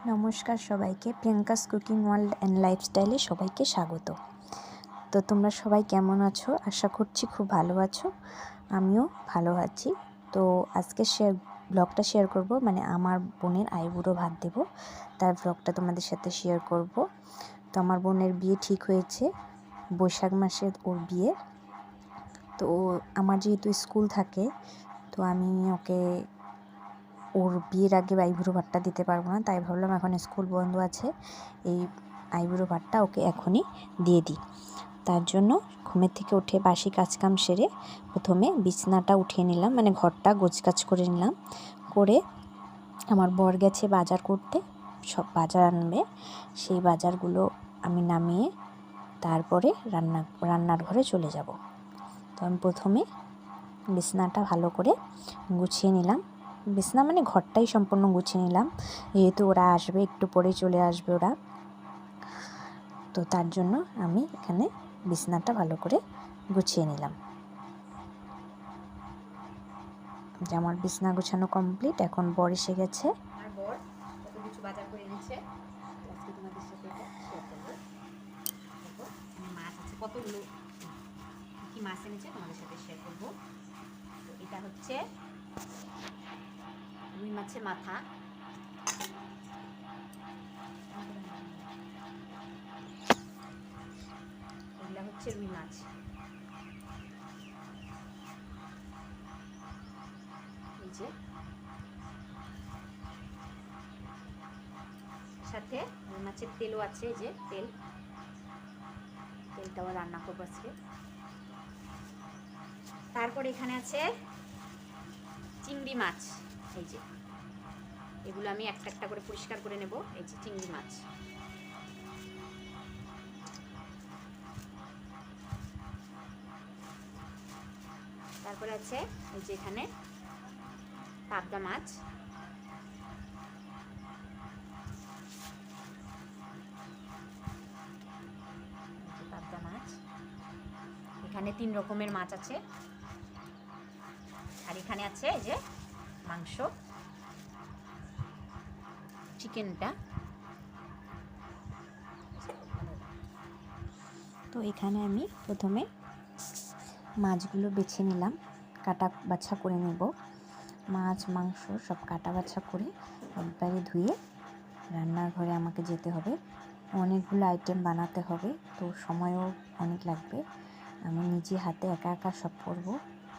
নমস্কার সবাইকে, Priyanka's cooking world and লাইফস্টাইলে সবাইকে স্বাগত। তো তোমরা সবাই কেমন আছো? আশা করছি খুব ভালো আছো। আমিও ভালো আছি। তো আজকে ব্লগটা শেয়ার করব, মানে আমার বোনের আইবুড়ো ভাত দেব, তার ব্লগটা তোমাদের সাথে শেয়ার করব। তো আমার বোনের বিয়ে ঠিক হয়েছে, বৈশাখ মাসে ওর বিয়ে। তো আমার যেহেতু স্কুল থাকে, তো আমি ওকে ওর বিয়ের আগে আইবুড়ো ভাতটা দিতে পারবো না, তাই ভাবলাম এখন স্কুল বন্ধ আছে, এই আইবুড়ো ভাতটা ওকে এখনই দিয়ে দিই। তার জন্য ঘুমের থেকে উঠে বাসি কাজকাম সেরে প্রথমে বিছনাটা উঠিয়ে নিলাম, মানে ঘরটা গোছগাছ করে নিলাম। করে আমার বর গেছে বাজার করতে, সব বাজার আনবে। সেই বাজারগুলো আমি নামিয়ে তারপরে রান্নার ঘরে চলে যাব। তো আমি প্রথমে বিছনাটা ভালো করে গুছিয়ে নিলাম। বিছনা মানে ঘরটাই সম্পূর্ণ গুছিয়ে নিলাম, যেহেতু ওরা আসবে, একটু পরে চলে আসবে ওরা। তো তার জন্য আমি এখানে বিছনাটা ভালো করে গুছিয়ে নিলাম। যে আমার বিছনা গোছানো কমপ্লিট। এখন বর এসে গেছে। আমার বর কত কিছু বাজার করে এনেছে, আজকে তোমাদের সাথে এটা শেয়ার করবো। দেখো মাছ আছে, কতগুলো কি মাছ এনেছে তোমাদের সাথে শেয়ার করবো। তো এটা হচ্ছে রুই মাছের মাথা, এগুলা হচ্ছে রুই মাছ। এই যে সাথে রুই মাছের তেলও আছে, এই যে তেলটাও রান্না করবো আজকে। তারপর এখানে আছে চিংড়ি মাছ, এই যে এগুলো আমি একটা একটা করে পরিষ্কার করে নেব। এই যে চিংড়ি মাছ, তারপরে আছে এই যে এখানে পাবদা মাছ, পাবদা মাছ। এখানে 3 রকমের মাছ আছে। আর এখানে আছে এই যে মাংস, চিকেনটা। তো এখানে আমি প্রথমে মাছগুলো বেছে নিলাম, কাটা বাছা করে নেব। মাছ মাংস সব কাটা বাছা করে একবারে ধুয়ে রান্নার ঘরে আমাকে যেতে হবে। অনেকগুলো আইটেম বানাতে হবে, তো সময়ও অনেক লাগবে। আমি নিজে হাতে একা একা সব করব,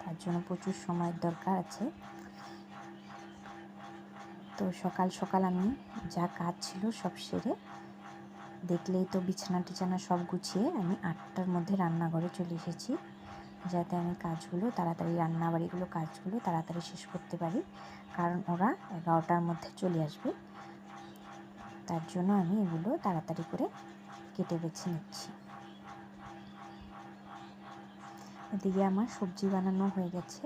তার জন্য প্রচুর সময়ের দরকার আছে। তো সকাল সকাল আমি যা কাজ ছিল সব সেরে, দেখলেই তো বিছানা টিছানা সব গুছিয়ে আমি 8টার মধ্যে রান্নাঘরে চলে এসেছি, যাতে আমি কাজগুলো তাড়াতাড়ি, রান্নাবাড়িগুলো কাজগুলো তাড়াতাড়ি শেষ করতে পারি, কারণ ওরা 11টার মধ্যে চলে আসবে। তার জন্য আমি এগুলো তাড়াতাড়ি করে কেটে বেছে নিচ্ছি। এদিকে আমার সবজি বানানো হয়ে গেছে।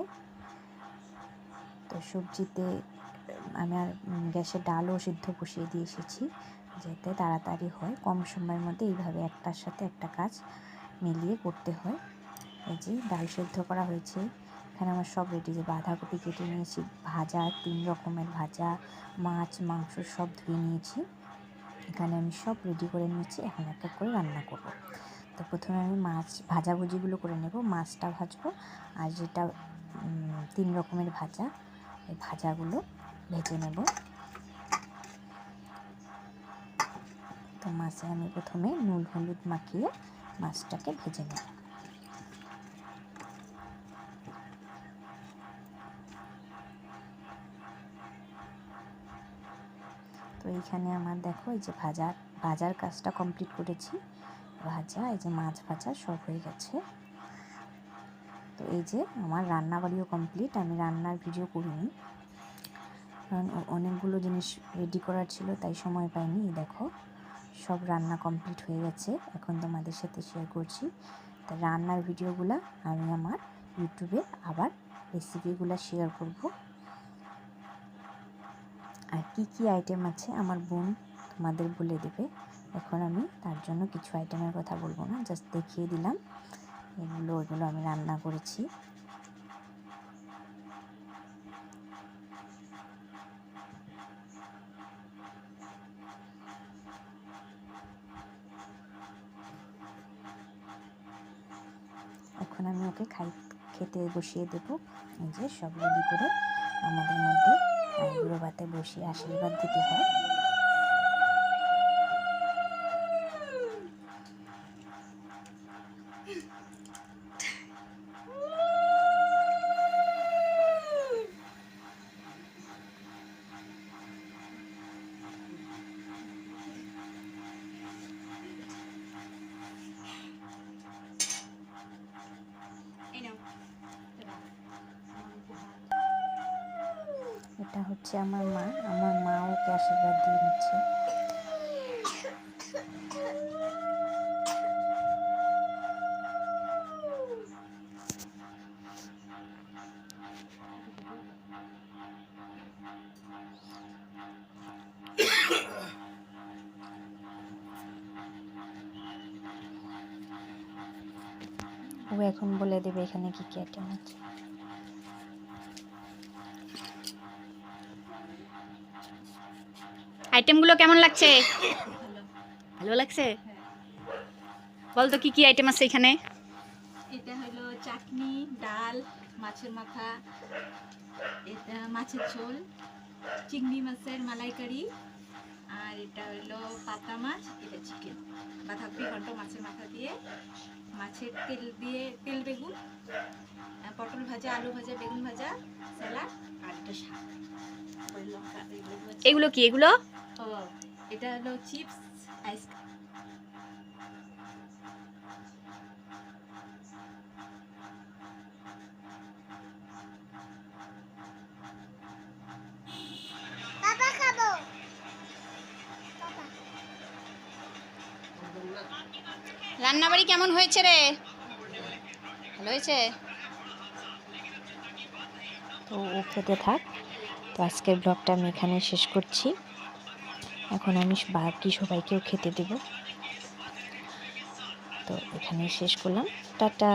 তো সবজিতে আমি আর গ্যাসে ডালও সিদ্ধ বসিয়ে দিয়ে এসেছি, যাতে তাড়াতাড়ি হয়, কম সময়ের মধ্যে এইভাবে একটার সাথে একটা কাজ মিলিয়ে করতে হয়। এই যে ডাল সিদ্ধ করা হয়েছে, এখানে আমার সব রেডি। যে বাঁধাকপি কেটে নিয়েছি, ভাজা 3 রকমের ভাজা, মাছ মাংস সব ধুয়ে নিয়েছি। এখানে আমি সব রেডি করে নিয়েছি, এখন এক এক করে রান্না করব। তো প্রথমে আমি মাছ ভাজাভুজিগুলো করে নেব, মাছটা ভাজবো, আর যেটা 3 রকমের ভাজা, এই ভাজাগুলো ভেজে নেব। তো মাছে আমি প্রথমে নুন হলুদ মাখিয়ে মাছটাকে ভেজে নেব। তো এইখানে আমার দেখো, এই যে ভাজার কাজটা কমপ্লিট করেছি। ভাজা, এই যে মাছ ভাজা সব হয়ে গেছে। তো এই যে আমার রান্নাবাড়িও কমপ্লিট। আমি রান্নার ভিডিও করিনি, কারণ অনেকগুলো জিনিস রেডি করার ছিল, তাই সময় পাইনি। দেখো সব রান্না কমপ্লিট হয়ে গেছে, এখন তোমাদের সাথে শেয়ার করছি। তা রান্নার ভিডিওগুলো আমি আমার ইউটিউবে আবার রেসিপিগুলো শেয়ার করব। আর কি কি আইটেম আছে আমার বোন তোমাদের বলে দেবে। এখন আমি তার জন্য কিছু আইটেমের কথা বলবো না, জাস্ট দেখিয়ে দিলাম ওইগুলো আমি রান্না করেছি। এখন আমি ওকে খেতে বসিয়ে দেবো। এই যে সব রেডি করে আমাদের মধ্যে বুড়ো ভাতে বসিয়ে আশীর্বাদ দিতে হয়। এটা হচ্ছে আমার মা ওকে আশীর্বাদ দিয়ে নিচ্ছে। ও এখন বলে দেবে এখানে কি কি আইটেম আছে। আইটেমগুলো কেমন লাগছে? ভালো লাগছে? বল তো কি কি আইটেম আছে এখানে? এটা হলো চাটনি, ডাল, মাছের মাথা, এটা মাছের ঝোল, চিংড়ি মাছের মালাইকারি, আর এটা হলো পাতা মাছ, এটা চিকেন, বাঁধাকপি ঘন্ট মাছের মাথা দিয়ে, মাছের তেল বেগুন, পটল ভাজা, আলু ভাজা, বেগুন ভাজা, স্যালাড, আর এটা শাক, লঙ্কা। এগুলো কি? এগুলো ও এটা হলো চিপস, আইসক্রিম। রান্নাবাড়ি কেমন হয়েছে রে? ভালো হয়েছে? তো ও খেতে থাক। তো আজকের ব্লগটা আমি এখানে শেষ করছি। এখন আমি বাকি সবাইকেও খেতে দেব। তো এখানেই শেষ করলাম। টাটা,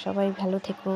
সবাই ভালো থেকো।